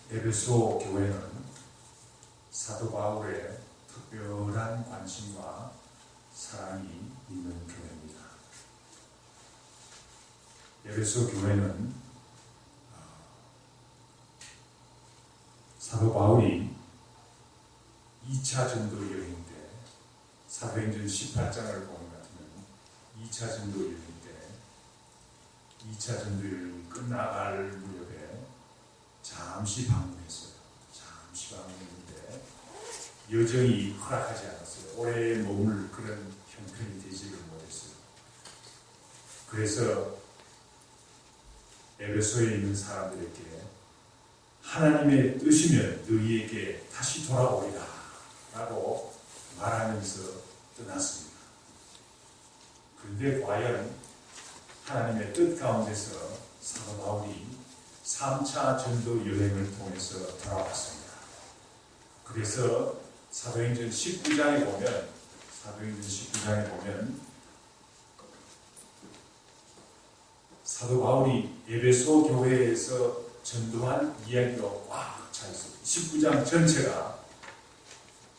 에베소 교회는 사도 바울의 특별한 관심과 사랑이 있는 교회입니다. 에베소 교회는 사도 바울이 2차 전도 여행 때, 사도행전 18장을 보는 것 같으면 2차 전도 여행 때 2차 전도 여행이 끝나갈 무렵에 잠시 방문했어요. 잠시 방문했는데 여정이 허락하지 않았어요. 오래 머물 그런 형편이 되지를 못했어요. 그래서 에베소에 있는 사람들에게 하나님의 뜻이면 너희에게 다시 돌아오리라 라고 말하면서 떠났습니다. 그런데 과연 하나님의 뜻 가운데서 사도 바울이 3차 전도 여행을 통해서 돌아왔습니다. 그래서 사도행전 19장에 보면 사도 바울이 에베소 교회에서 전도한 이야기로 꽉 차 있습니다. 19장 전체가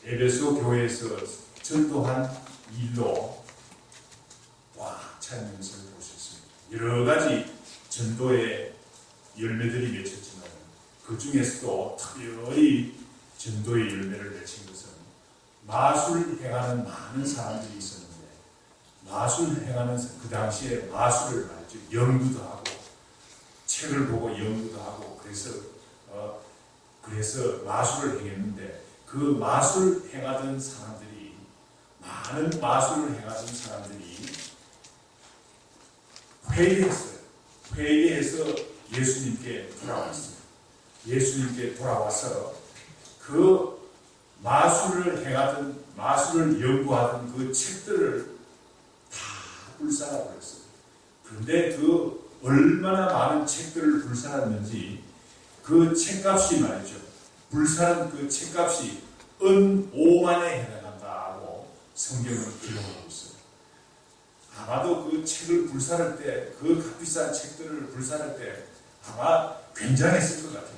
에베소 교회에서 전도한 일로 꽉 차 있는 것을 볼 수 있습니다. 여러 가지 전도의 열매들이 맺혔지만 그 중에서도 특별히 전도의 열매를 맺힌 것은 마술 행하는 많은 사람들이 있었는데, 마술 행하는 그 당시에 마술을 말이죠. 연구도 하고 책을 보고 연구도 하고 그래서 마술을 행했는데, 그 마술 행하던 사람들이, 많은 마술을 행하던 사람들이 회개했어요. 회개해서 예수님께 돌아왔어요. 예수님께 돌아와서 그 마술을 행하던, 마술을 연구하던 그 책들을 다 불살라버렸어요. 그런데 그 얼마나 많은 책들을 불살랐는지 그 책값이 말이죠. 불살은 그 책값이 은 5만에 해당한다고 성경은 기록하고 있어요. 아마도 그 책을 불살할 때, 그 값비싼 책들을 불살할 때 아마 굉장했을 것 같아요.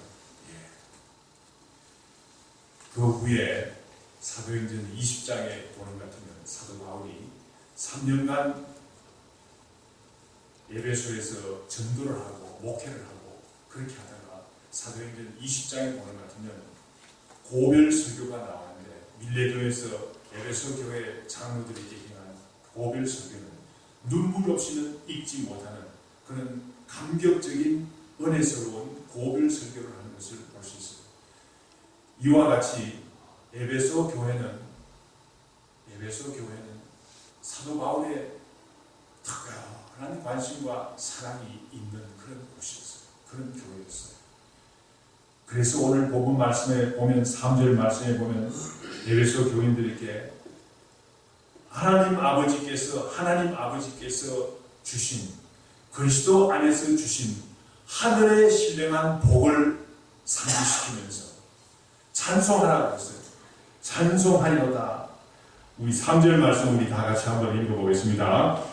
그 후에 사도행전 20장에 보는 것 같으면 사도 바울이 3년간 에베소에서 전도를 하고 목회를 하고 그렇게 하다가 사도행전 20장에 보는 것 같으면 고별 설교가 나왔는데, 밀레도에서 에베소 교회 장로들에게 행한 고별 설교는 눈물 없이는 읽지 못하는 그런 감격적인 은혜스러운 고별 설교를 하는 것을 볼 수 있습니다. 이와 같이 에베소 교회는 사도 바울의 특별한 관심과 사랑이 있는 그런 곳이었어요. 그런 교회였어요. 그래서 오늘 본문 말씀에 보면, 3절 말씀에 보면 에베소 교인들에게 하나님 아버지께서 주신, 그리스도 안에서 주신 하늘의 신령한 복을 상기시키면서 찬송하라고 했어요. 찬송하리로다. 우리 3절 말씀 우리 다 같이 한번 읽어보겠습니다.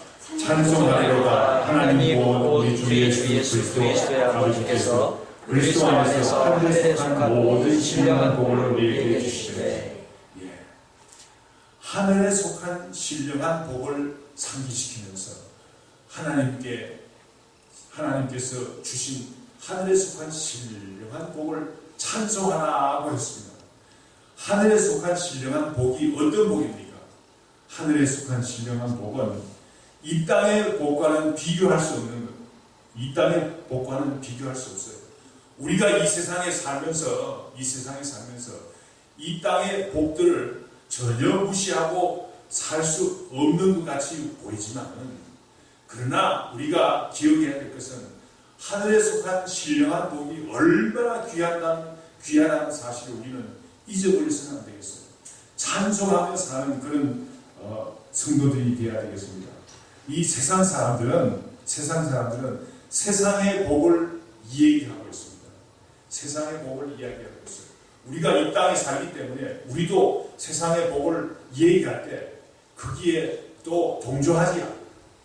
찬송하리로다. 하나님 곧 우리 주 예수 그리스도 아버지께서 그리스도 안에서 하늘에 속한 모든 신령한 복을 우리에게 주시되, 하늘에 속한 신령한 복을 상기시키면서 하나님께서 주신 하늘에 속한 신령한 복을 찬송하라고 했습니다. 하늘에 속한 신령한 복이 어떤 복입니까? 하늘에 속한 신령한 복은 이 땅의 복과는 비교할 수 없는 것. 이 땅의 복과는 비교할 수 없어요. 우리가 이 세상에 살면서 이 땅의 복들을 전혀 무시하고 살 수 없는 것 같이 보이지만, 그러나 우리가 기억해야 될 것은 하늘에 속한 신령한 복이 얼마나 귀하다는 사실을 우리는 잊어버려서는 안 되겠어요. 찬송하며 사는 그런 성도들이 되어야 되겠습니다. 이 세상 사람들은 세상의 복을 이야기하고 있습니다. 세상의 복을 이야기하고 있어요. 우리가 이 땅에 살기 때문에 우리도 세상의 복을 이야기할 때 거기에 또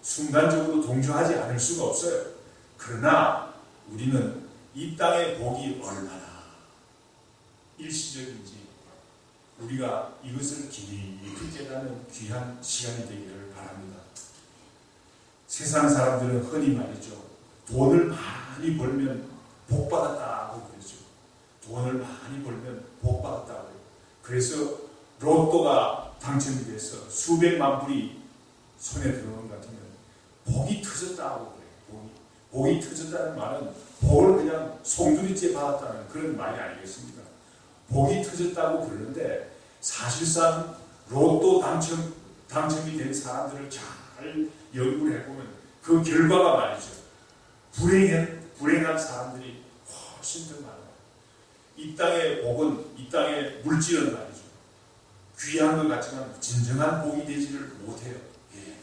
순간적으로 동조하지 않을 수가 없어요. 그러나 우리는 이 땅의 복이 얼마나 일시적인지 우리가 이것을 깊이 깨닫는 귀한 시간이 되기를 바랍니다. 세상 사람들은 흔히 말이죠. 돈을 많이 벌면 복 받았다고 그러죠. 돈을 많이 벌면 복 받았다고. 그래서 로또가 당첨이 돼서 수백만 불이 손에 들어오는 것 같으면 복이 터졌다고 그래요. 복이 터졌다는 말은 복을 그냥 송두리째 받았다는 그런 말이 아니겠습니까? 복이 터졌다고 그러는데 사실상 로또 당첨이 된 사람들을 잘 연구를 해보면 그 결과가 말이죠. 불행한 사람들이 훨씬 더 많아요. 이 땅의 복은, 이 땅의 물질은 말이죠. 귀한 것 같지만 진정한 복이 되지를 못해요. 예.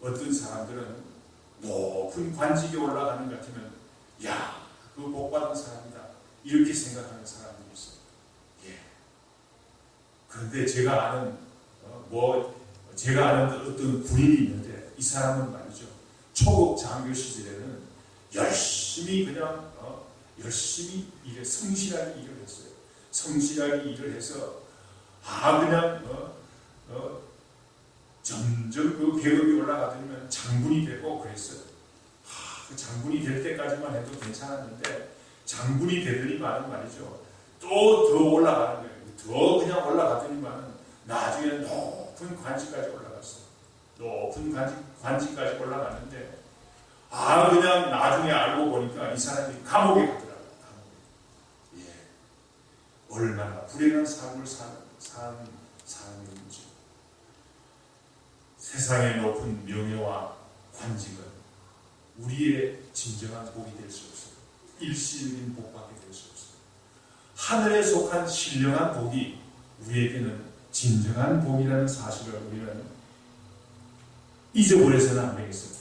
어떤 사람들은 높은 관직에 올라가는 것 같으면 야, 그 복 받은 사람이다. 이렇게 생각하는 사람들이 있어요. 예. 그런데 제가 아는 어떤 군인이 있는데 이 사람은 말이죠. 초급 장교 시절에는 열심히 열심히 성실하게 일을 했어요. 성실하게 일을 해서 그냥 점점 그 계급이 올라가더니만 장군이 되고 그랬어요. 그 장군이 될 때까지만 해도 괜찮았는데 장군이 되더니만은 말이죠. 또 더 올라가는 거예요. 더 그냥 올라가더니만은 나중에는 높은 관직까지 올라갔어요. 높은 관직까지 올라갔는데 그냥 나중에 알고 보니까 이 사람이 감옥에 가더라고요. 감옥에. 예. 얼마나 불행한 삶을 산 사람인지. 세상의 높은 명예와 관직은 우리의 진정한 복이 될 수 없어요. 일시적인 복밖에 될 수 없어요. 하늘에 속한 신령한 복이 우리에게는 진정한 복이라는 사실을 우리는 잊어버려서는 안 되겠어요.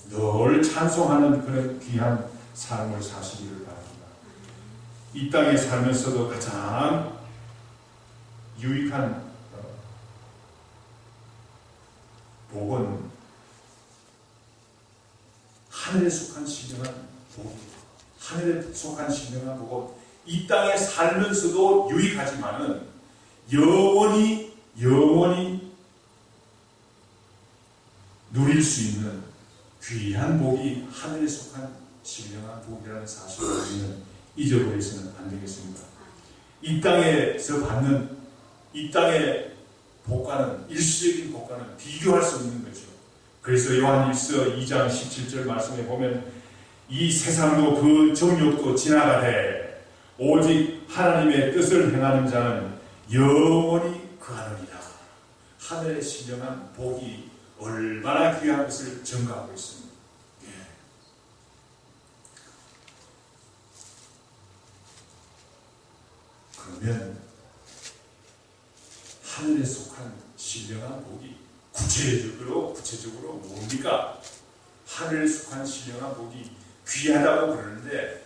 늘 찬송하는 그런 귀한 삶을 사시기를 바랍니다. 이 땅에 살면서도 가장 유익한 복은 하늘에 속한 신령한 복입니다. 하늘에 속한 신령한 복은 이 땅에 살면서도 유익하지만은 영원히 누릴 수 있는 귀한 복이 하늘에 속한 신령한 복이라는 사실을 우리는 잊어버려서는 안 되겠습니다. 이 땅에서 받는 이 땅의 복과는 일시적인 복과는 비교할 수 없는 거죠. 그래서 요한일서 2장 17절 말씀에 보면 이 세상도 그 정욕도 지나가되 오직 하나님의 뜻을 행하는 자는 영원히 거하느니라. 하늘의 신령한 복이 얼마나 귀한 것을 증거하고 있습니다. 예. 그러면 하늘에 속한 신령한 복이 구체적으로 뭡니까? 하늘에 속한 신령한 복이 귀하다고 그러는데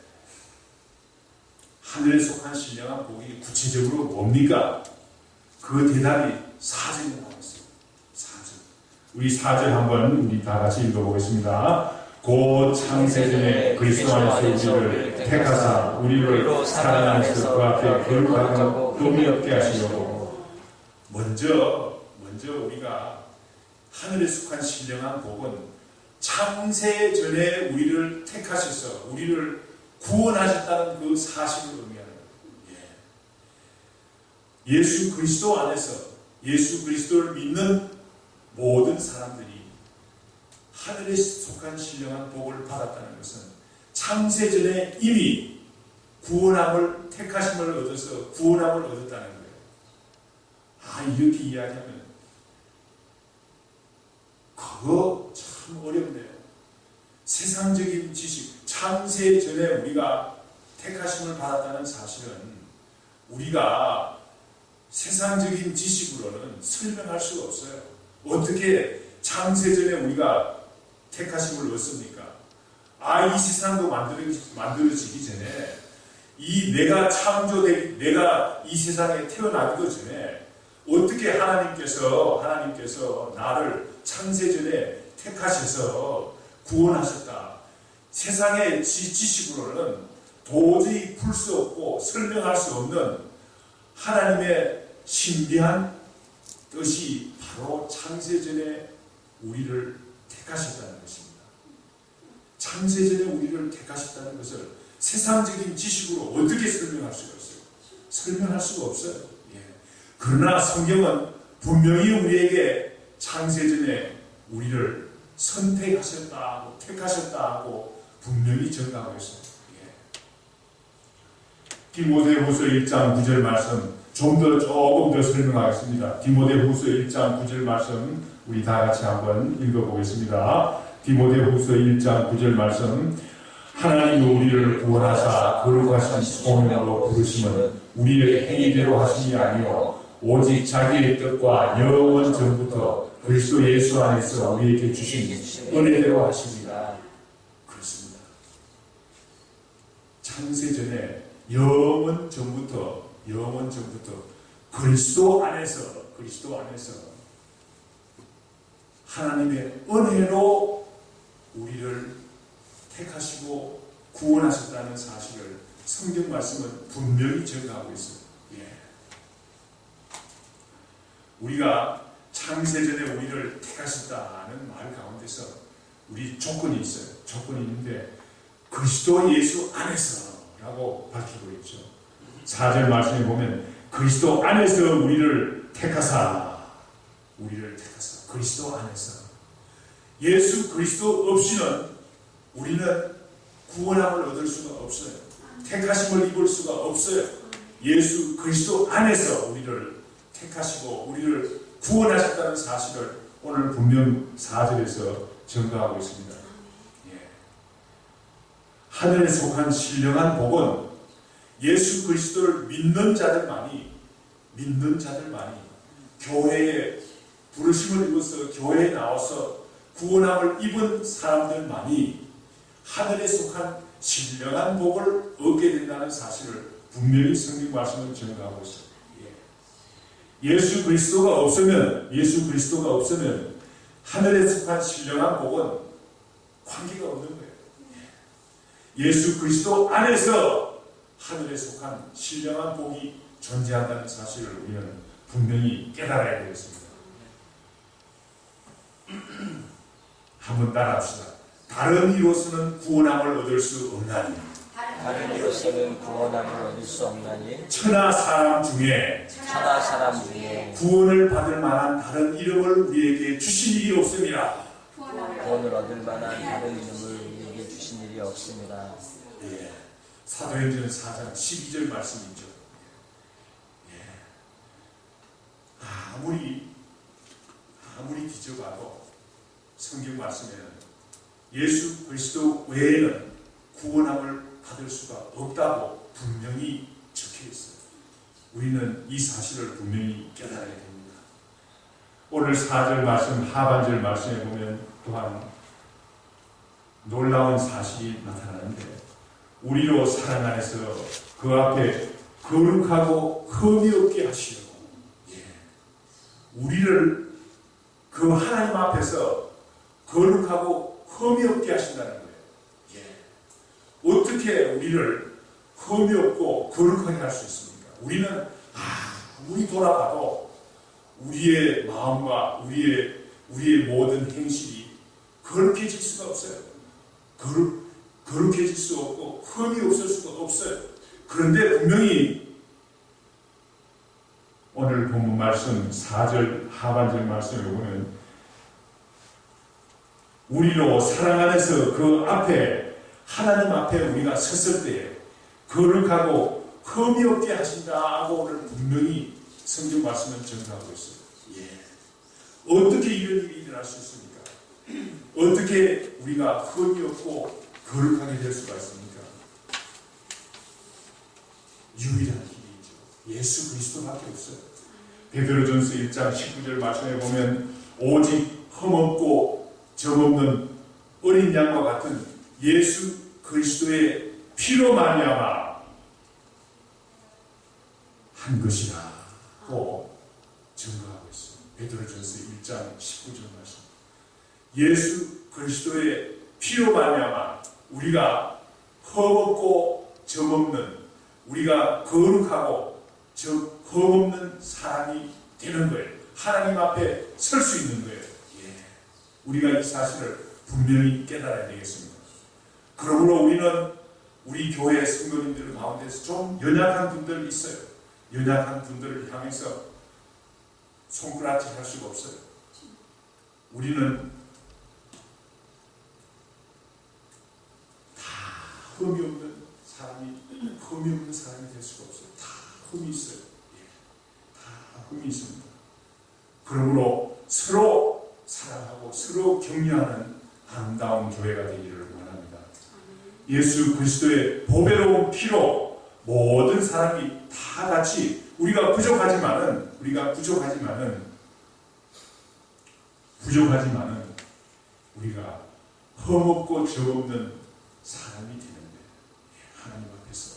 하늘에 속한 신령한 복이 구체적으로 뭡니까? 그 대답이 4절에 나와 있어요. 4절. 우리 4절 한번 우리 다 같이 읽어보겠습니다. 곧 창세전에 그리스도 안에서 우리를 택하사 우리를 사랑 안에서 그 앞에 거룩하고 흠이 없게 하시려고. 먼저 우리가 하늘에 속한 신령한 복은 창세전에 우리를 택하셔서 우리를 구원하셨다는 그 사실을 의미하는 거예요. 예. 예수 그리스도 안에서 예수 그리스도를 믿는 모든 사람들이 하늘에 속한 신령한 복을 받았다는 것은 창세전에 이미 구원함을 택하심을 얻어서 구원함을 얻었다는 거예요. 이렇게 이야기하면 그거 참 어렵네요. 세상적인 지식, 창세전에 우리가 택하심을 받았다는 사실은 우리가 세상적인 지식으로는 설명할 수가 없어요. 어떻게 창세전에 우리가 택하심을 얻습니까? 이 세상도 만들어지기 전에 내가 이 세상에 태어나기도 전에 어떻게 하나님께서 나를 창세전에 택하셔서 구원하셨다. 세상의 지식으로는 도저히 풀 수 없고 설명할 수 없는 하나님의 신비한 뜻이 바로 창세전에 우리를 택하셨다는 것입니다. 창세전에 우리를 택하셨다는 것을 세상적인 지식으로 어떻게 설명할 수가 있어요? 설명할 수가 없어요. 예. 그러나 성경은 분명히 우리에게 창세전에 우리를 선택하셨다고 택하셨다고 분명히 증가하고 있어요. 예. 디모데후서 1장 9절 말씀 조금 더 설명하겠습니다. 디모데후서 1장 9절 말씀 우리 다 같이 한번 읽어보겠습니다. 디모데후서 1장 9절 말씀 하나님이 우리를 구원하사 거룩하신 소명으로 부르심은 우리의 행위대로 하심이 아니요 오직 자기의 뜻과 영원 전부터 그리스도 예수 안에서 우리에게 주신 은혜대로 하십니다. 그렇습니다. 창세전에 영원 전부터 그리스도 안에서 하나님의 은혜로 우리를 택하시고 구원하셨다는 사실을 성경 말씀은 분명히 증가하고 있어요. 예. 우리가 창세전에 우리를 택하셨다는 말 가운데서 우리 조건이 있어요. 조건이 있는데 그리스도 예수 안에서라고 밝히고 있죠. 4절 말씀에 보면 그리스도 안에서 우리를 택하사 그리스도 안에서 예수 그리스도 없이는 우리는 구원함을 얻을 수가 없어요. 택하심을 입을 수가 없어요. 예수 그리스도 안에서 우리를 택하시고 우리를 구원하셨다는 사실을 오늘 분명 4절에서 증거하고 있습니다. 예. 하늘에 속한 신령한 복은 예수 그리스도를 믿는 자들만이 교회에 부르심을 입어서 교회에 나와서 구원함을 입은 사람들만이 하늘에 속한 신령한 복을 얻게 된다는 사실을 분명히 성경 말씀을 증거하고 있습니다. 예수 그리스도가 없으면 하늘에 속한 신령한 복은 관계가 없는 거예요. 예수 그리스도 안에서 하늘에 속한 신령한 복이 존재한다는 사실을 우리는 분명히 깨달아야 되겠습니다. 한번 따라합시다. 다른 이로서는 구원함을 얻을 수 없나니 천하 사람 중에 구원을 받을 만한 다른 이름을 우리에게 주신 일이 없습니다. 예. 사도행전 4장 12절 말씀이죠. 예. 아무리 뒤져봐도 성경 말씀에는 예수 그리스도 외에는 구원함을 받을 수가 없다고 분명히 적혀 있어요. 우리는 이 사실을 분명히 깨달아야 됩니다. 오늘 4절 말씀 하반절 말씀에 보면 또한 놀라운 사실이 나타나는데 우리로 사랑 안에서 그 앞에 거룩하고 흠이 없게 하시려고 우리를 그 하나님 앞에서 거룩하고 흠이 없게 하신다는 거예요. 어떻게 우리를 흠이 없고 거룩하게 할 수 있습니까? 우리는 아무리 돌아봐도 우리의 마음과 우리의 모든 행실이 거룩해질 수가 없어요. 거룩해질 수 없고 흠이 없을 수가 없어요. 그런데 분명히 오늘 본문 말씀 4절 하반절 말씀에 보면 우리로 사랑 안에서 그 앞에 하나님 앞에 우리가 섰을 때에 거룩하고 흠이 없게 하신다고 오늘 분명히 성경 말씀을 전하고 있어요. 어떻게 이런 일이 일어날 수 있습니까? 어떻게 우리가 흠이 없고 거룩하게 될 수가 있습니까? 유일한 길이 있죠. 예수 그리스도밖에 없어요. 베드로전서 1장 19절 말씀에 보면 오직 흠없고 점없는 어린 양과 같은 예수 그리스도의 피로 말미암아 한 것이라고 증거하고 있습니다. 베드로전서 1장 19절 말씀. 예수 그리스도의 피로 말미암아 우리가 흠없고 점없는, 우리가 거룩하고 흠없는 사람이 되는 거예요. 하나님 앞에 설 수 있는 거예요. 우리가 이 사실을 분명히 깨달아야 되겠습니다. 그러므로 우리는 우리 교회 성도님들 가운데서 좀 연약한 분들 있어요. 연약한 분들을 향해서 손가락질 할 수가 없어요. 우리는 다 흠이 없는 사람이 될 수가 없어요. 다 흠이 있어요. 다 흠이 있습니다. 그러므로 서로 사랑하고 서로 격려하는 아름다운 교회가 되기를 원합니다. 예수 그리스도의 보배로운 피로 모든 사람이 다 같이 우리가 부족하지만은 우리가 흠없고 죄없는 사람이 되는데 하나님 앞에서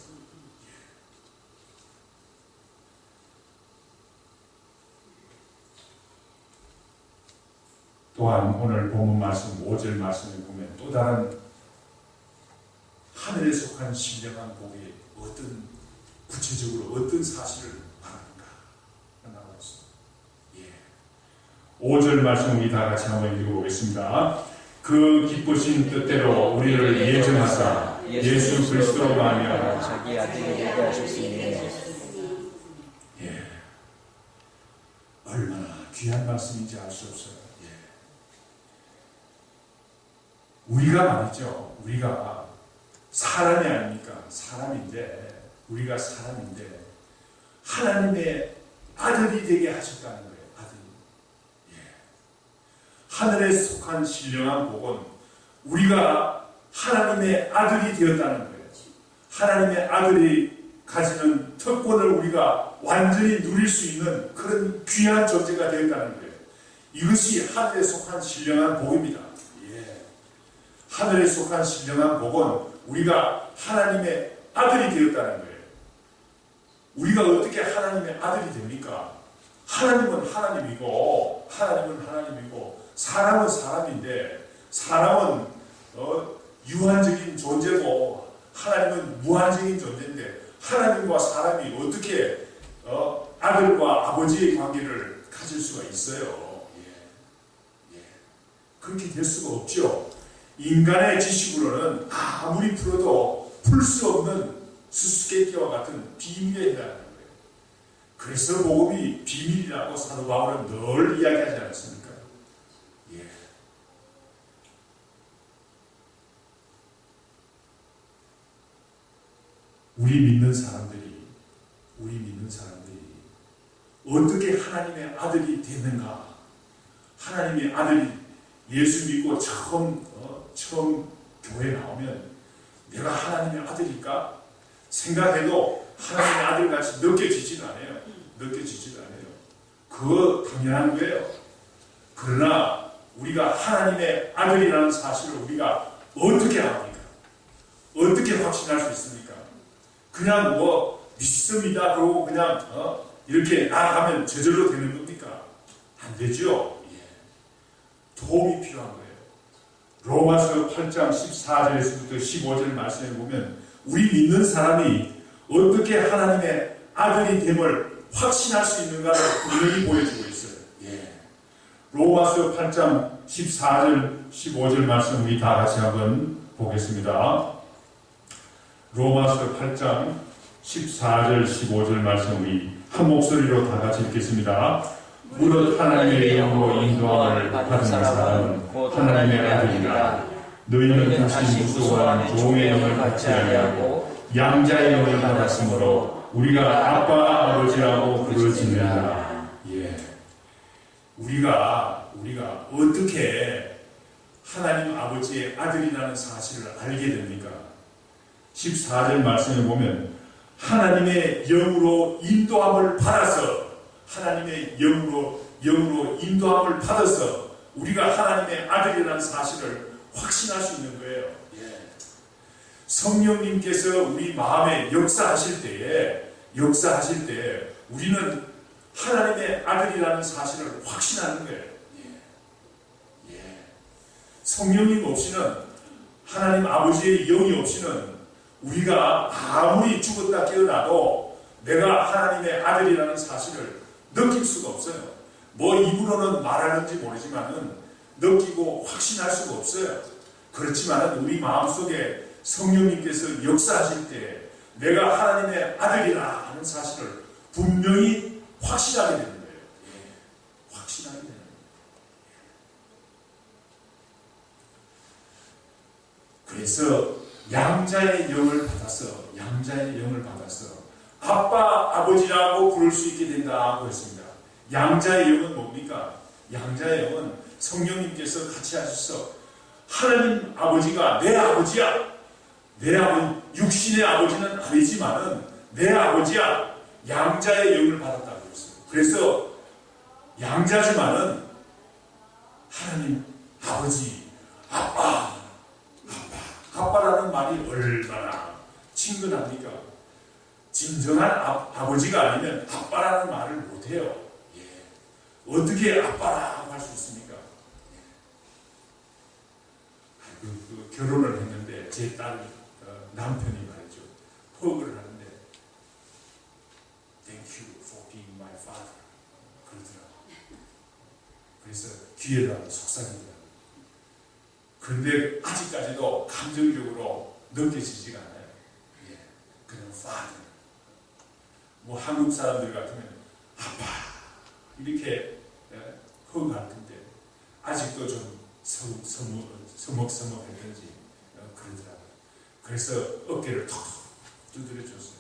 또한 오늘 본문 말씀 5절 말씀을 보면 또 다른 하늘에 속한 신령한 복이 구체적으로 어떤 사실을 말하는가 나오고 있습니다. 5절 말씀 우리 다 같이 한번 읽어보겠습니다. 그 기쁘신 뜻대로 우리를 예정하사 예수 그리스도로 말미암아 자기 아들이 되게 하셨으니 얼마나 귀한 말씀인지 알 수 없어요. 우리가 말이죠. 우리가 사람이 아닙니까? 우리가 사람인데 하나님의 아들이 되게 하셨다는 거예요. 하늘에 속한 신령한 복은 우리가 하나님의 아들이 되었다는 거예요. 하나님의 아들이 가지는 특권을 우리가 완전히 누릴 수 있는 그런 귀한 존재가 되었다는 거예요. 이것이 하늘에 속한 신령한 복입니다. 하늘에 속한 신령한 복은 우리가 하나님의 아들이 되었다는 거예요. 우리가 어떻게 하나님의 아들이 됩니까? 하나님은 하나님이고 사람은 사람인데 사람은 유한적인 존재고 하나님은 무한적인 존재인데 하나님과 사람이 어떻게 아들과 아버지의 관계를 가질 수가 있어요? 그렇게 될 수가 없죠. 인간의 지식으로는 아무리 풀어도 풀 수 없는 수수께끼와 같은 비밀에 해당하는 거예요. 그래서 복음이 비밀이라고 사도 바울은 늘 이야기하지 않습니까? 우리 믿는 사람들이 어떻게 하나님의 아들이 됐는가? 하나님의 아들이 예수 믿고 처음 교회 나오면 내가 하나님의 아들일까? 생각해도 하나님의 아들같이 느껴지지도 않아요. 그거 당연한 거예요. 그러나 우리가 하나님의 아들이라는 사실을 우리가 어떻게 압니까? 어떻게 확신할 수 있습니까? 그냥 믿습니다. 그러고 그냥 이렇게 나아가면 저절로 되는 겁니까? 안 되죠. 도움이 필요한 거예요. 로마서 8장 14절에서부터 15절 말씀에 보면 우리 믿는 사람이 어떻게 하나님의 아들이 됨을 확신할 수 있는가를 분명히 보여주고 있어요. 로마서 8장 14절 15절 말씀 우리 다 같이 한번 보겠습니다. 로마서 8장 14절 15절 말씀 우리 한 목소리로 다 같이 읽겠습니다. 무릇 하나님의 영으로 인도함을 받은 사람은 곧 하나님의 아들이라. 너희는 다시 무수한 종의 영을 받지 아니하고 양자의 영을 받았으므로 우리가 아빠 아버지라고 부르짖느니라. 우리가 어떻게 하나님 아버지의 아들이라는 사실을 알게 됩니까? 14절 말씀에 보면 하나님의 영으로 인도함을 받아서 하나님의 영으로 인도함을 받아서 우리가 하나님의 아들이라는 사실을 확신할 수 있는 거예요. 성령님께서 우리 마음에 역사하실 때에 우리는 하나님의 아들이라는 사실을 확신하는 거예요. 성령님 없이는 하나님 아버지의 영이 없이는 우리가 아무리 죽었다 깨어나도 내가 하나님의 아들이라는 사실을 느낄 수가 없어요. 뭐 입으로는 말하는지 모르지만은 느끼고 확신할 수가 없어요. 그렇지만 우리 마음속에 성령님께서 역사하실 때 내가 하나님의 아들이라 하는 사실을 분명히 확신하게 되는 거예요. 예, 확신하게 되는 거예요. 그래서 양자의 영을 받아서 아빠, 아버지라고 부를 수 있게 된다고 했습니다. 양자의 영은 뭡니까? 양자의 영은 성령님께서 같이 하셔서 하나님 아버지가 내 아버지야. 내 아버지, 육신의 아버지는 아니지만은 내 아버지야. 양자의 영을 받았다고 했어요. 그래서 양자지만은 하나님 아버지, 아빠라는 말이 얼마나 친근합니까? 진정한 아버지가 아니면 아빠라는 말을 못해요. 예. 어떻게 아빠라고 할 수 있습니까? 예. 결혼을 했는데 제 딸 남편이 말이죠. 포옹을 하는데 Thank you for being my father. 그러더라고요. 그래서 귀에다 속삭입니다. 그런데 아직까지도 감정적으로 느껴지지가 않아요. 예, 그냥 father. 뭐 한국 사람들 같으면 아빠 이렇게 허응할 텐데 아직도 좀 서먹서먹했는지 그러더라고요. 그래서 어깨를 톡톡 두드려 줬어요.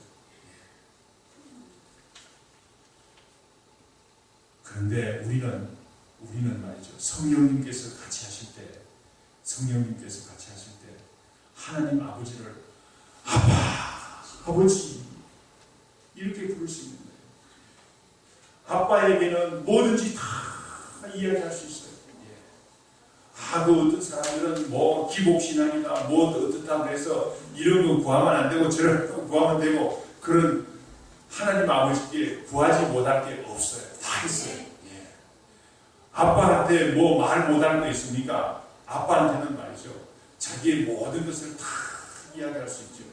그런데 우리는 말이죠. 성령님께서 같이 하실 때 하나님 아버지를 아빠, 아버지 이렇게 부를 수 있는 거예요. 아빠에게는 뭐든지 다 이야기할 수 있어요. 그 어떤 사람들은 뭐 기복신앙이나 뭐 어떻다 그래서 이런 거 구하면 안 되고 저런 거 구하면 되고 그런 하나님 아버지께 구하지 못할 게 없어요. 다 있어요. 예. 아빠한테 뭐 말 못하는 거 있습니까? 아빠한테는 말이죠. 자기의 모든 것을 다 이야기할 수 있죠.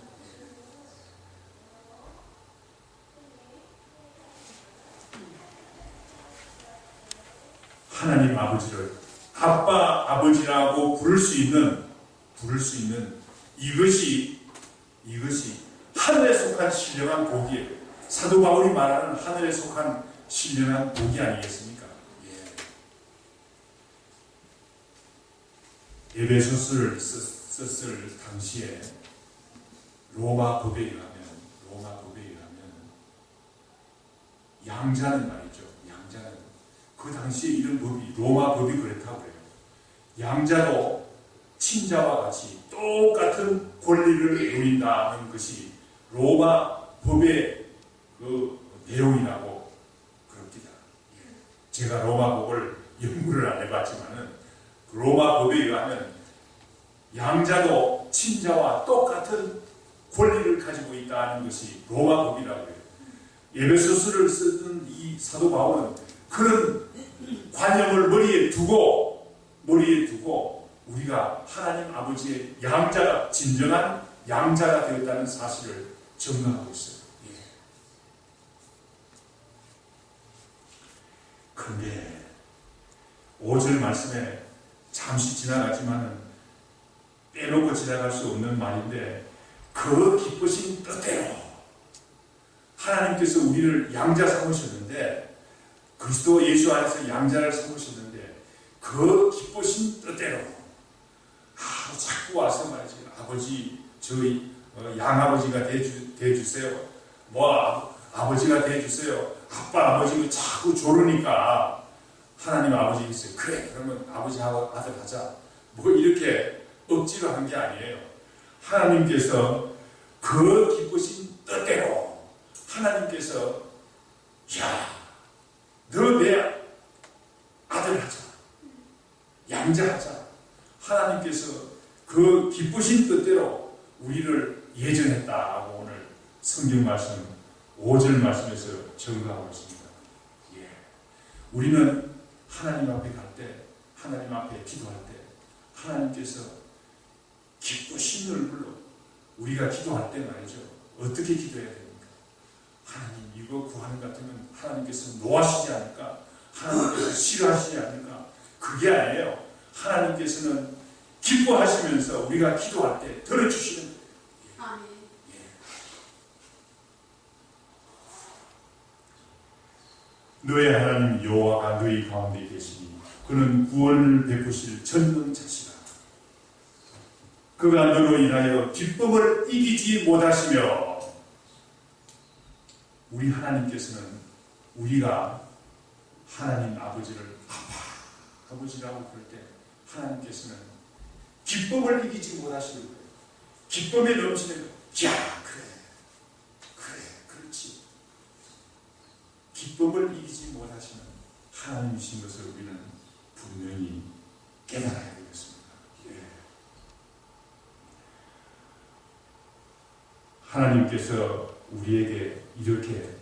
하나님 아버지를 아빠, 아버지라고 부를 수 있는 이것이 하늘에 속한 신령한 복이에요. 사도 바울이 말하는 하늘에 속한 신령한 복이 아니겠습니까? 에베소서를 썼을 당시에 로마 법에 의하면 양자는 말이죠. 양자는 그 당시에 이런 법이 로마 법이 그렇다고 그래요. 양자도 친자와 같이 똑같은 권리를 누린다는 것이 로마 법의 그 내용이라고 그럽니다. 제가 로마 법을 연구를 안 해봤지만은 로마 법에 의하면 양자도 친자와 똑같은 권리를 가지고 있다는 것이 로마 법이라고 해요. 에베소서를 쓰던 이 사도 바울은 그런 관념을 머리에 두고 우리가 하나님 아버지의 양자가 진정한 양자가 되었다는 사실을 증명하고 있어요. 그런데 5절 말씀에 잠시 지나가지만은 빼놓고 지나갈 수 없는 말인데 그 기쁘신 뜻대로 하나님께서 우리를 양자 삼으셨는데 그리스도 예수 안에서 양자를 삼으셨는데 그 기쁘신 뜻대로 자꾸 와서 말이지 아버지 저희 양아버지가 돼주세요. 뭐 아버지가 돼주세요. 아빠 아버지가 자꾸 조르니까 하나님 아버지께서 그래 그러면 아버지하고 아들 하자 뭐 이렇게 억지로 한 게 아니에요. 하나님께서 그 기쁘신 뜻대로 하나님께서 너 내 아들 하자 양자 하자 하나님께서 그 기쁘신 뜻대로 우리를 예정했다고 오늘 성경 말씀 5절 말씀에서 증거하고 있습니다. 우리는 하나님 앞에 갈 때 하나님 앞에 기도할 때 하나님께서 기쁘신 얼굴로 우리가 기도할 때 말이죠. 어떻게 기도해야 됩니까? 하나님 이거 구하는 것 같으면 하나님께서 노하시지 않을까? 하나님께서 싫어하시지 않을까? 그게 아니에요. 하나님께서는 기뻐하시면서 우리가 기도할 때 들어주시는 아멘. 너의 하나님 여호와가 너희 가운데 계시니 그는 구원을 베푸실 전능자시라. 그가 너로 인하여 기쁨을 이기지 못하시며, 우리 하나님께서는 우리가 하나님 아버지를 아버지라고 부를 때 하나님께서는 기쁨을 이기지 못하시는 거예요. 기쁨에 넘치는 거예요. 야 그래 그렇지. 기쁨을 이기지 못하시는 하나님이신 것을 우리는 분명히 깨달아야 되겠습니다. 하나님께서 우리에게 이렇게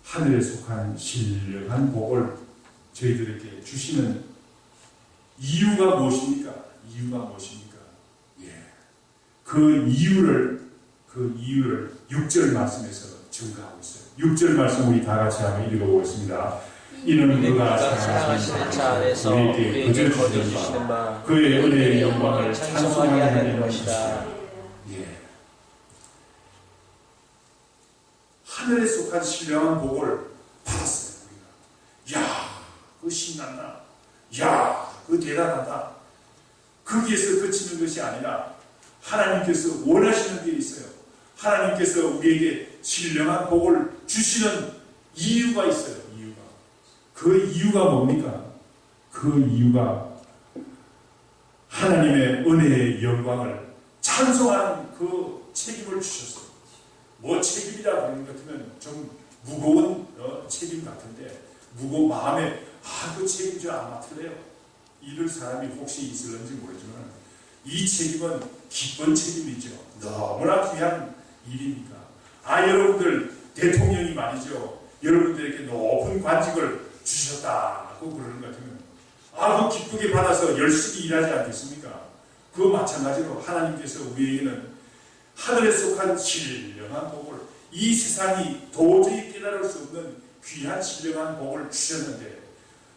하늘에 속한 신령한 복을 저희들에게 주시는 이유가 무엇입니까? 그 이유를 6절 말씀에서 증거하고 있어요. 6절 말씀 우리 다 같이 한번 읽어보겠습니다. 이는 그가 사랑하시는 자 안에서 우리에게 우리에게 거저 거저 주시는 주시는 바 그의 은혜의 영광을 영광을 찬송하게 하는 것이다. 하늘에 속한 신령한 복을 받았어요. 우리가. 야, 그거 신난다. 야, 그거 대단하다. 거기에서 그치는 것이 아니라 하나님께서 원하시는 게 있어요. 하나님께서 우리에게 신령한 복을 주시는 이유가 있어요. 그 이유가 뭡니까? 그 이유가 하나님의 은혜의 영광을 찬송하는 그 책임을 주셨어요. 뭐 책임이라 그러는 것 같으면 좀 무거운 책임 같은데, 마음에 그 책임 좀 안 맡을래요. 이럴 사람이 혹시 있을는지 모르지만 이 책임은 기쁜 책임이죠. 너무나 귀한 일이니까. 여러분들 대통령이 말이죠. 여러분들에게 높은 관직을 주셨다고 그러는 것 같으면 그 기쁘게 받아서 열심히 일하지 않겠습니까? 그 마찬가지로 하나님께서 우리에게는 하늘에 속한 신령한 복을, 이 세상이 도저히 깨달을 수 없는 귀한 신령한 복을 주셨는데,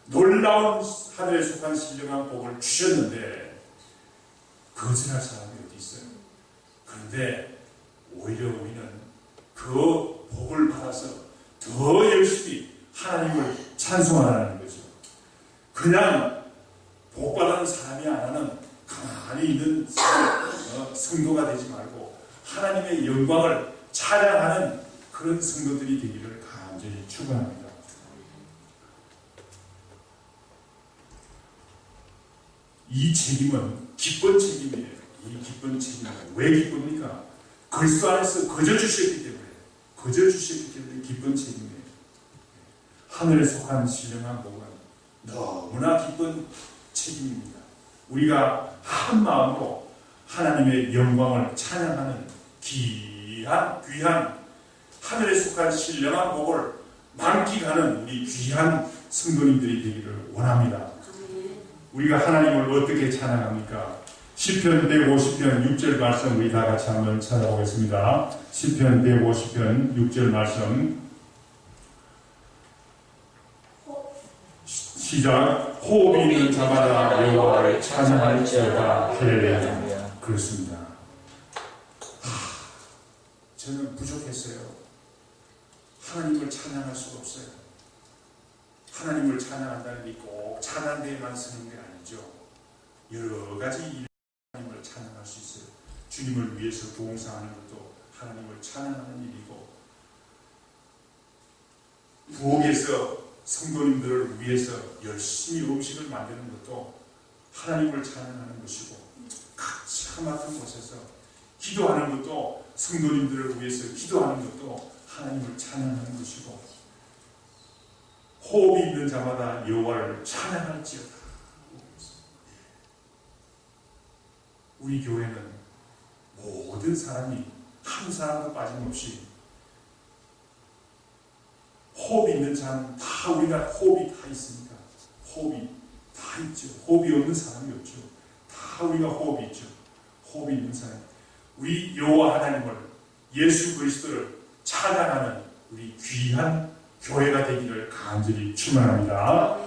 놀라운 하늘에 속한 신령한 복을 주셨는데 거절할 사람이 어디 있어요? 그런데 오히려 우리는 그 복을 받아서 더 열심히 하나님을 찬송하라는 거죠. 그냥 복받은 사람이 아니라는 가만히 있는 성도가 되지 말고 하나님의 영광을 찬양하는 그런 성도들이 되기를 간절히 축원합니다. 이 책임은 기쁜 책임이에요. 이 기쁜 책임은 왜 기쁩니까? 그리스도 안에서 거저 주셨기 때문에 기쁜 책임이에요. 하늘에 속한 신령한 복은 너무나 기쁜 책임입니다. 우리가 한 마음으로 하나님의 영광을 찬양하는 귀한 하늘에 속한 신령한 복을 만끽하는 우리 귀한 성도님들이 되기를 원합니다. 우리가 하나님을 어떻게 찬양합니까? 시편 150편 6절 말씀 우리 다 같이 한번 찾아보겠습니다. 시편 150편 6절 말씀 시작. 호흡이 있는 자마다 여호와를 찬양할지어다. 할렐루야. 그렇습니다. 저는 부족했어요. 하나님을 찬양할 수가 없어요. 하나님을 찬양한다는 게 꼭 찬양대에만 쓰는 게 아니죠. 여러 가지 일 하나님을 찬양할 수 있어요. 주님을 위해서 봉사하는 것도 하나님을 찬양하는 일이고, 부엌에서 성도님들을 위해서 열심히 음식을 만드는 것도 하나님을 찬양하는 것이고, 같이 한마음 곳에서 기도하는 것도 성도님들을 위해서 기도하는 것도 하나님을 찬양하는 것이고, 호흡이 있는 자마다 여호와를 찬양할지어다. 우리 교회는 모든 사람이 한 사람도 빠짐없이 호흡이 있는 자는 다, 우리가 호흡이 다 있으니까 호흡이 다 있죠. 호흡이 없는 사람이 없죠. 다 우리가 호흡이 있죠. 호흡이 있는 사람, 우리 여호와 하나님을, 예수 그리스도를 찬양하는 우리 귀한 교회가 되기를 간절히 축원합니다.